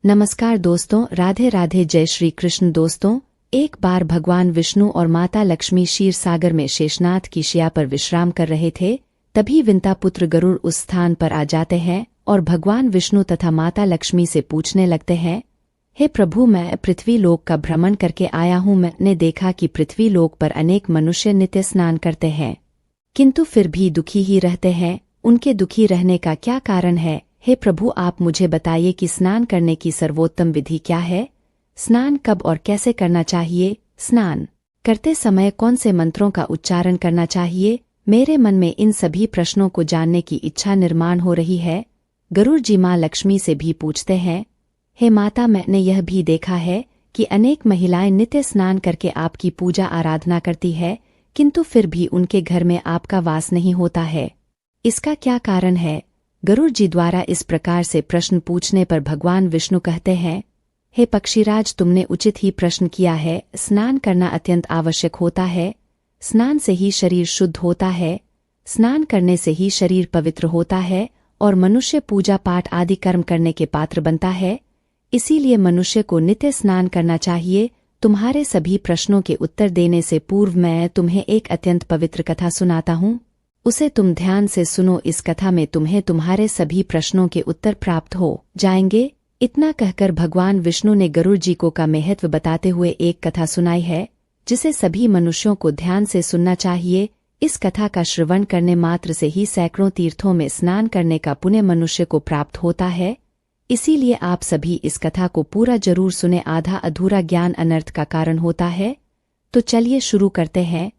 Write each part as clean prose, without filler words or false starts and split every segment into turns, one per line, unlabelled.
नमस्कार दोस्तों, राधे राधे, जय श्री कृष्ण। दोस्तों, एक बार भगवान विष्णु और माता लक्ष्मी क्षीर सागर में शेषनाथ की शैया पर विश्राम कर रहे थे। तभी विंता पुत्र गरुड़ उस स्थान पर आ जाते हैं और भगवान विष्णु तथा माता लक्ष्मी से पूछने लगते हैं, हे प्रभु, मैं पृथ्वी लोक का भ्रमण करके आया हूँ। मैंने देखा कि पृथ्वी लोक पर अनेक मनुष्य नित्य स्नान करते हैं, किंतु फिर भी दुखी ही रहते हैं। उनके दुखी रहने का क्या कारण है? हे प्रभु, आप मुझे बताइए कि स्नान करने की सर्वोत्तम विधि क्या है? स्नान कब और कैसे करना चाहिए? स्नान करते समय कौन से मंत्रों का उच्चारण करना चाहिए? मेरे मन में इन सभी प्रश्नों को जानने की इच्छा निर्माण हो रही है। गरुड़ जी माँ लक्ष्मी से भी पूछते हैं, हे माता, मैंने यह भी देखा है कि अनेक महिलाएं नित्य स्नान करके आपकी पूजा आराधना करती है, किंतु फिर भी उनके घर में आपका वास नहीं होता है। इसका क्या कारण है? गरुड़ जी द्वारा इस प्रकार से प्रश्न पूछने पर भगवान विष्णु कहते हैं, हे पक्षीराज, तुमने उचित ही प्रश्न किया है। स्नान करना अत्यंत आवश्यक होता है। स्नान से ही शरीर शुद्ध होता है। स्नान करने से ही शरीर पवित्र होता है और मनुष्य पूजा पाठ आदि कर्म करने के पात्र बनता है। इसीलिए मनुष्य को नित्य स्नान करना चाहिए। तुम्हारे सभी प्रश्नों के उत्तर देने से पूर्व मैं तुम्हें एक अत्यंत पवित्र कथा सुनाता हूँ। उसे तुम ध्यान से सुनो। इस कथा में तुम्हें तुम्हारे सभी प्रश्नों के उत्तर प्राप्त हो जाएंगे। इतना कहकर भगवान विष्णु ने गरुड़ जी को का महत्व बताते हुए एक कथा सुनाई है, जिसे सभी मनुष्यों को ध्यान से सुनना चाहिए। इस कथा का श्रवण करने मात्र से ही सैकड़ों तीर्थों में स्नान करने का पुण्य मनुष्य को प्राप्त होता है। इसीलिए आप सभी इस कथा को पूरा जरूर सुने। आधा अधूरा ज्ञान अनर्थ का कारण होता है। तो चलिए शुरू करते हैं।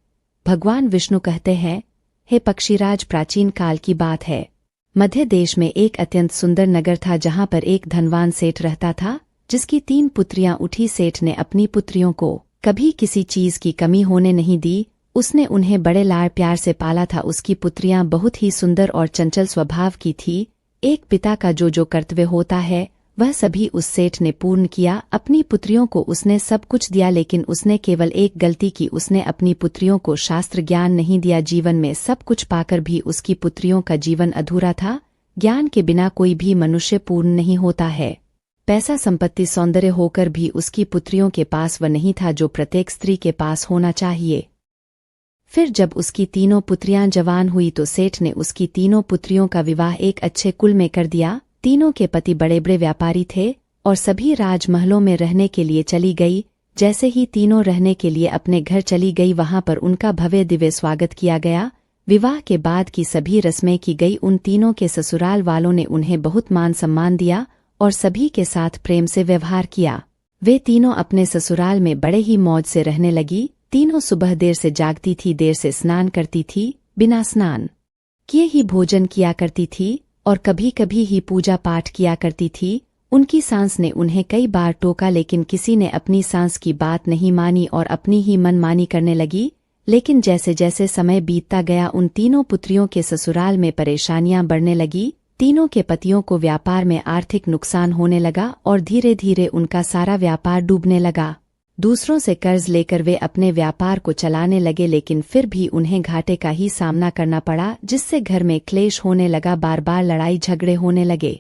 भगवान विष्णु कहते हैं, हे पक्षीराज, प्राचीन काल की बात है। मध्य देश में एक अत्यंत सुंदर नगर था, जहां पर एक धनवान सेठ रहता था, जिसकी 3 पुत्रियां उठी। सेठ ने अपनी पुत्रियों को कभी किसी चीज की कमी होने नहीं दी। उसने उन्हें बड़े लाड़ प्यार से पाला था। उसकी पुत्रियां बहुत ही सुंदर और चंचल स्वभाव की थी। एक पिता का जो कर्तव्य होता है वह सभी उस सेठ ने पूर्ण किया। अपनी पुत्रियों को उसने सब कुछ दिया, लेकिन उसने केवल एक गलती की। उसने अपनी पुत्रियों को शास्त्र ज्ञान नहीं दिया। जीवन में सब कुछ पाकर भी उसकी पुत्रियों का जीवन अधूरा था। ज्ञान के बिना कोई भी मनुष्य पूर्ण नहीं होता है। पैसा, संपत्ति, सौंदर्य होकर भी उसकी पुत्रियों के पास वह नहीं था जो प्रत्येक स्त्री के पास होना चाहिए। फिर जब उसकी तीनों पुत्रियां जवान हुई तो सेठ ने उसकी तीनों पुत्रियों का विवाह एक अच्छे कुल में कर दिया। तीनों के पति बड़े बड़े व्यापारी थे और सभी राजमहलों में रहने के लिए चली गई। जैसे ही तीनों रहने के लिए अपने घर चली गई, वहां पर उनका भव्य दिव्य स्वागत किया गया। विवाह के बाद की सभी रस्में की गई। उन तीनों के ससुराल वालों ने उन्हें बहुत मान सम्मान दिया और सभी के साथ प्रेम से व्यवहार किया। वे तीनों अपने ससुराल में बड़े ही मौज से रहने लगी। तीनों सुबह देर से जागती थी, देर से स्नान करती थी, बिना स्नान किए ही भोजन किया करती थी और कभी कभी ही पूजा पाठ किया करती थी। उनकी सास ने उन्हें कई बार टोका, लेकिन किसी ने अपनी सास की बात नहीं मानी और अपनी ही मनमानी करने लगी। लेकिन जैसे जैसे समय बीतता गया, उन तीनों पुत्रियों के ससुराल में परेशानियां बढ़ने लगी। तीनों के पतियों को व्यापार में आर्थिक नुकसान होने लगा और धीरे धीरे उनका सारा व्यापार डूबने लगा। दूसरों से कर्ज लेकर वे अपने व्यापार को चलाने लगे, लेकिन फिर भी उन्हें घाटे का ही सामना करना पड़ा, जिससे घर में क्लेश होने लगा। बार बार लड़ाई झगड़े होने लगे।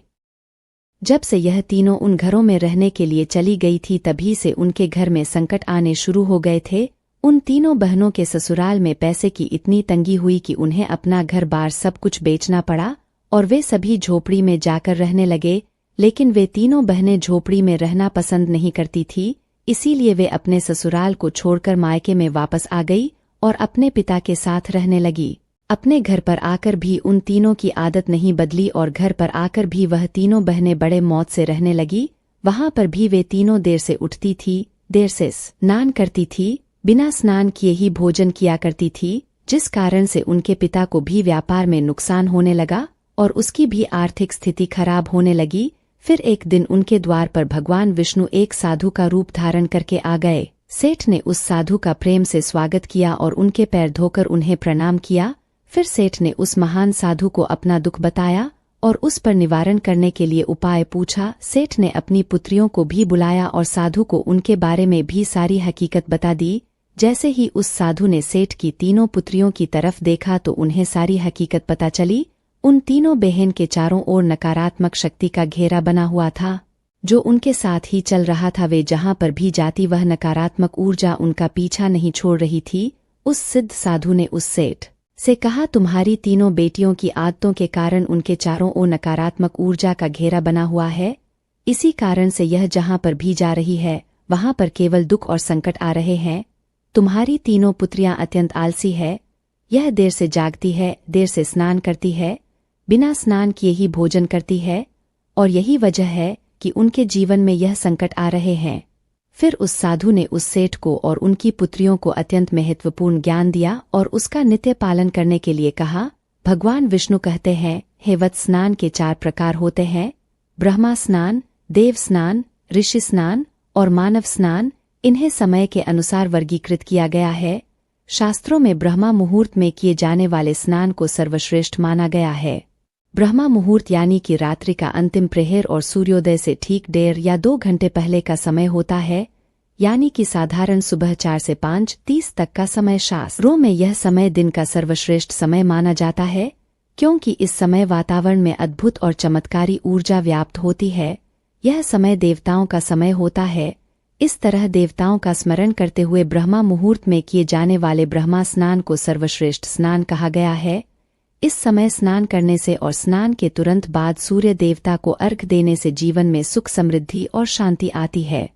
जब से यह तीनों उन घरों में रहने के लिए चली गई थी, तभी से उनके घर में संकट आने शुरू हो गए थे। उन तीनों बहनों के ससुराल में पैसे की इतनी तंगी हुई कि उन्हें अपना घर बार सब कुछ बेचना पड़ा और वे सभी झोपड़ी में जाकर रहने लगे। लेकिन वे तीनों बहनें झोपड़ी में रहना पसंद नहीं करती थी। इसीलिए वे अपने ससुराल को छोड़कर मायके में वापस आ गई और अपने पिता के साथ रहने लगी। अपने घर पर आकर भी उन तीनों की आदत नहीं बदली और घर पर आकर भी वह तीनों बहनें बड़े मौज से रहने लगी। वहां पर भी वे तीनों देर से उठती थी, देर से स्नान करती थी, बिना स्नान किए ही भोजन किया करती थी, जिस कारण से उनके पिता को भी व्यापार में नुकसान होने लगा और उसकी भी आर्थिक स्थिति खराब होने लगी। फिर एक दिन उनके द्वार पर भगवान विष्णु एक साधु का रूप धारण करके आ गए। सेठ ने उस साधु का प्रेम से स्वागत किया और उनके पैर धोकर उन्हें प्रणाम किया। फिर सेठ ने उस महान साधु को अपना दुख बताया और उस पर निवारण करने के लिए उपाय पूछा। सेठ ने अपनी पुत्रियों को भी बुलाया और साधु को उनके बारे में भी सारी हकीकत बता दी। जैसे ही उस साधु ने सेठ की तीनों पुत्रियों की तरफ देखा तो उन्हें सारी हकीकत पता चली। उन तीनों बहन के चारों ओर नकारात्मक शक्ति का घेरा बना हुआ था। जो उनके साथ ही चल रहा था। वे जहां पर भी जाती वह नकारात्मक ऊर्जा उनका पीछा नहीं छोड़ रही थी। उस सिद्ध साधु ने उस सेठ से कहा, तुम्हारी तीनों बेटियों की आदतों के कारण उनके चारों ओर नकारात्मक ऊर्जा का घेरा बना हुआ है। इसी कारण से यह जहां पर भी जा रही है वहां पर केवल दुख और संकट आ रहे हैं। तुम्हारी तीनों पुत्रियां अत्यंत आलसी है। यह देर से जागती है, देर से स्नान करती है, बिना स्नान किए ही भोजन करती है, और यही वजह है कि उनके जीवन में यह संकट आ रहे हैं। फिर उस साधु ने उस सेठ को और उनकी पुत्रियों को अत्यंत महत्वपूर्ण ज्ञान दिया और उसका नित्य पालन करने के लिए कहा। भगवान विष्णु कहते हैं, हे वत्स, स्नान के 4 प्रकार होते हैं: ब्रह्मा स्नान, देव स्नान, ऋषि स्नान और मानव स्नान। इन्हें समय के अनुसार वर्गीकृत किया गया है। शास्त्रों में ब्रह्मा मुहूर्त में किए जाने वाले स्नान को सर्वश्रेष्ठ माना गया है। ब्रह्मा मुहूर्त यानी कि रात्रि का अंतिम प्रहर और सूर्योदय से ठीक 1.5 या 2 घंटे पहले का समय होता है, यानी कि साधारण सुबह 4 से 5:30 तक का समय। शास्त्रों में यह समय दिन का सर्वश्रेष्ठ समय माना जाता है, क्योंकि इस समय वातावरण में अद्भुत और चमत्कारी ऊर्जा व्याप्त होती है। यह समय देवताओं का समय होता है। इस तरह देवताओं का स्मरण करते हुए ब्रह्मा मुहूर्त में किए जाने वाले ब्रह्मा स्नान को सर्वश्रेष्ठ स्नान कहा गया है। इस समय स्नान करने से और स्नान के तुरंत बाद सूर्य देवता को अर्घ्य देने से जीवन में सुख, समृद्धि और शांति आती है।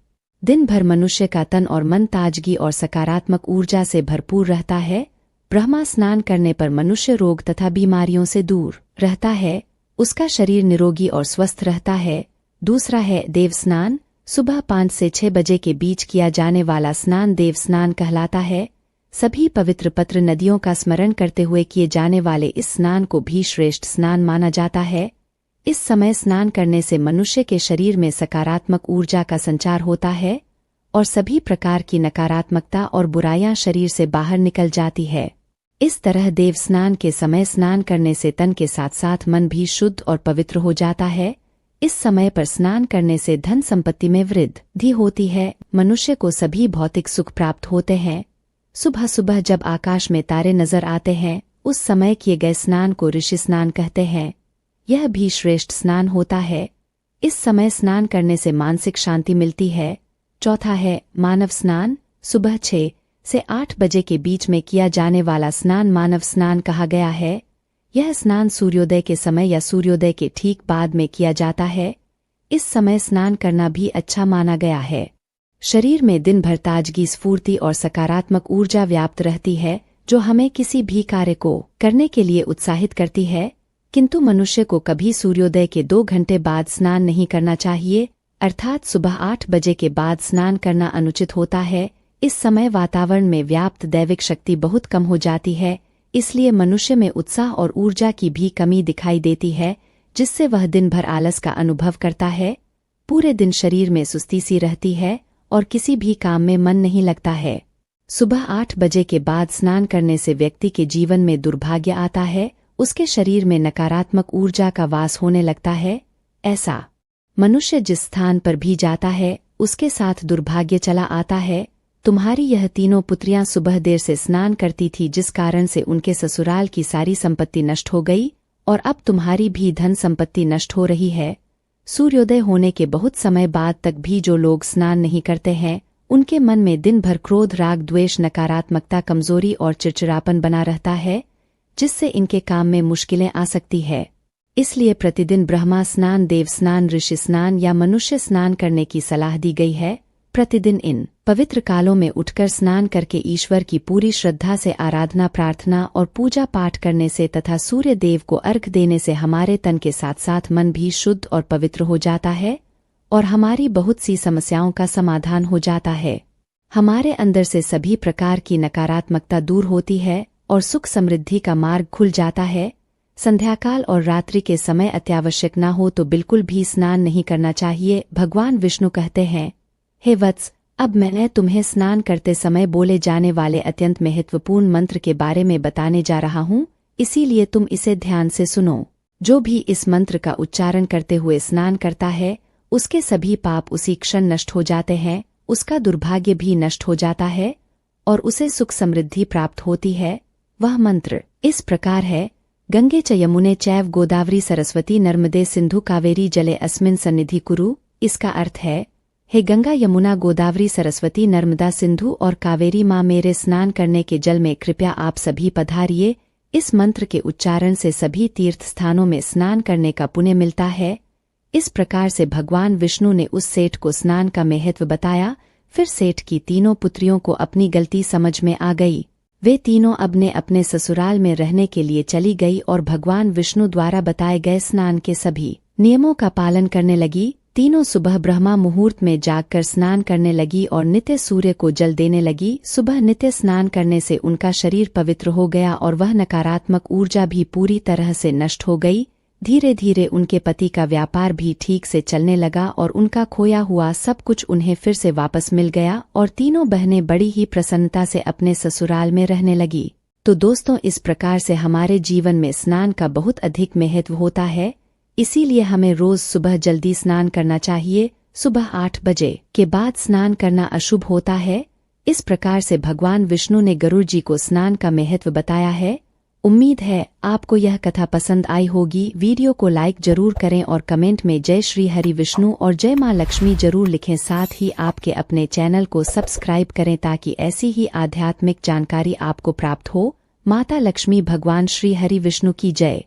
दिन भर मनुष्य का तन और मन ताजगी और सकारात्मक ऊर्जा से भरपूर रहता है। ब्रह्मा स्नान करने पर मनुष्य रोग तथा बीमारियों से दूर रहता है। उसका शरीर निरोगी और स्वस्थ रहता है। दूसरा है देव स्नान। सुबह 5 से 6 बजे के बीच किया जाने वाला स्नान देव स्नान कहलाता है। सभी पवित्र पत्र नदियों का स्मरण करते हुए किए जाने वाले इस स्नान को भी श्रेष्ठ स्नान माना जाता है। इस समय स्नान करने से मनुष्य के शरीर में सकारात्मक ऊर्जा का संचार होता है और सभी प्रकार की नकारात्मकता और बुराइयां शरीर से बाहर निकल जाती है। इस तरह देव स्नान के समय स्नान करने से तन के साथ साथ मन भी शुद्ध और पवित्र हो जाता है। इस समय पर स्नान करने से धन संपत्ति में वृद्धि होती है। मनुष्य को सभी भौतिक सुख प्राप्त होते हैं। सुबह सुबह जब आकाश में तारे नजर आते हैं, उस समय किए गए स्नान को ऋषि स्नान कहते हैं। यह भी श्रेष्ठ स्नान होता है। इस समय स्नान करने से मानसिक शांति मिलती है। चौथा है मानव स्नान। सुबह 6 से 8 बजे के बीच में किया जाने वाला स्नान मानव स्नान कहा गया है। यह स्नान सूर्योदय के समय या सूर्योदय के ठीक बाद में किया जाता है। इस समय स्नान करना भी अच्छा माना गया है। शरीर में दिन भर ताजगी, स्फूर्ति और सकारात्मक ऊर्जा व्याप्त रहती है, जो हमें किसी भी कार्य को करने के लिए उत्साहित करती है। किंतु मनुष्य को कभी सूर्योदय के 2 घंटे बाद स्नान नहीं करना चाहिए, अर्थात सुबह 8 बजे के बाद स्नान करना अनुचित होता है। इस समय वातावरण में व्याप्त दैविक शक्ति बहुत कम हो जाती है, इसलिए मनुष्य में उत्साह और ऊर्जा की भी कमी दिखाई देती है, जिससे वह दिन भर आलस का अनुभव करता है। पूरे दिन शरीर में सुस्ती सी रहती है और किसी भी काम में मन नहीं लगता है। सुबह 8 बजे के बाद स्नान करने से व्यक्ति के जीवन में दुर्भाग्य आता है। उसके शरीर में नकारात्मक ऊर्जा का वास होने लगता है। ऐसा मनुष्य जिस स्थान पर भी जाता है, उसके साथ दुर्भाग्य चला आता है। तुम्हारी यह तीनों पुत्रियां सुबह देर से स्नान करती थी, जिस कारण से उनके ससुराल की सारी संपत्ति नष्ट हो गई और अब तुम्हारी भी धन संपत्ति नष्ट हो रही है। सूर्योदय होने के बहुत समय बाद तक भी जो लोग स्नान नहीं करते हैं, उनके मन में दिन भर क्रोध, राग, द्वेष, नकारात्मकता, कमजोरी और चिड़चिड़ापन बना रहता है, जिससे इनके काम में मुश्किलें आ सकती है। इसलिए प्रतिदिन ब्रह्मा स्नान, देव स्नान, ऋषि स्नान या मनुष्य स्नान करने की सलाह दी गई है। प्रतिदिन इन पवित्र कालों में उठकर स्नान करके ईश्वर की पूरी श्रद्धा से आराधना, प्रार्थना और पूजा पाठ करने से तथा सूर्य देव को अर्घ्य देने से हमारे तन के साथ साथ मन भी शुद्ध और पवित्र हो जाता है और हमारी बहुत सी समस्याओं का समाधान हो जाता है। हमारे अंदर से सभी प्रकार की नकारात्मकता दूर होती है और सुख समृद्धि का मार्ग खुल जाता है। संध्याकाल और रात्रि के समय अत्यावश्यक ना हो तो बिल्कुल भी स्नान नहीं करना चाहिए। भगवान विष्णु कहते हैं, हे वत्स, अब मैं तुम्हें स्नान करते समय बोले जाने वाले अत्यंत महत्वपूर्ण मंत्र के बारे में बताने जा रहा हूँ, इसीलिए तुम इसे ध्यान से सुनो। जो भी इस मंत्र का उच्चारण करते हुए स्नान करता है, उसके सभी पाप उसी क्षण नष्ट हो जाते हैं, उसका दुर्भाग्य भी नष्ट हो जाता है और उसे सुख समृद्धि प्राप्त होती है। वह मंत्र इस प्रकार है: गंगे च यमुने चैव गोदावरी सरस्वती नर्मदे सिंधु कावेरी जले अस्मिन् सन्निधि कुरु। इसका अर्थ है, हे गंगा यमुना गोदावरी सरस्वती नर्मदा सिंधु और कावेरी माँ, मेरे स्नान करने के जल में कृपया आप सभी पधारिए। इस मंत्र के उच्चारण से सभी तीर्थ स्थानों में स्नान करने का पुण्य मिलता है। इस प्रकार से भगवान विष्णु ने उस सेठ को स्नान का महत्व बताया। फिर सेठ की तीनों पुत्रियों को अपनी गलती समझ में आ गई। वे तीनों अपने ससुराल में रहने के लिए चली गई और भगवान विष्णु द्वारा बताए गए स्नान के सभी नियमों का पालन करने लगी। तीनों सुबह ब्रह्मा मुहूर्त में जागकर स्नान करने लगी और नित्य सूर्य को जल देने लगी। सुबह नित्य स्नान करने से उनका शरीर पवित्र हो गया और वह नकारात्मक ऊर्जा भी पूरी तरह से नष्ट हो गई। धीरे धीरे उनके पति का व्यापार भी ठीक से चलने लगा और उनका खोया हुआ सब कुछ उन्हें फिर से वापस मिल गया और तीनों बहनें बड़ी ही प्रसन्नता से अपने ससुराल में रहने लगी। तो दोस्तों, इस प्रकार से हमारे जीवन में स्नान का बहुत अधिक महत्व होता है। इसीलिए हमें रोज सुबह जल्दी स्नान करना चाहिए। सुबह 8 बजे के बाद स्नान करना अशुभ होता है। इस प्रकार से भगवान विष्णु ने गरुड़ जी को स्नान का महत्व बताया है। उम्मीद है आपको यह कथा पसंद आई होगी। वीडियो को लाइक जरूर करें और कमेंट में जय श्री हरि विष्णु और जय मां लक्ष्मी जरूर लिखें। साथ ही आपके अपने चैनल को सब्सक्राइब करें ताकि ऐसी ही आध्यात्मिक जानकारी आपको प्राप्त हो। माता लक्ष्मी, भगवान श्री हरि विष्णु की जय।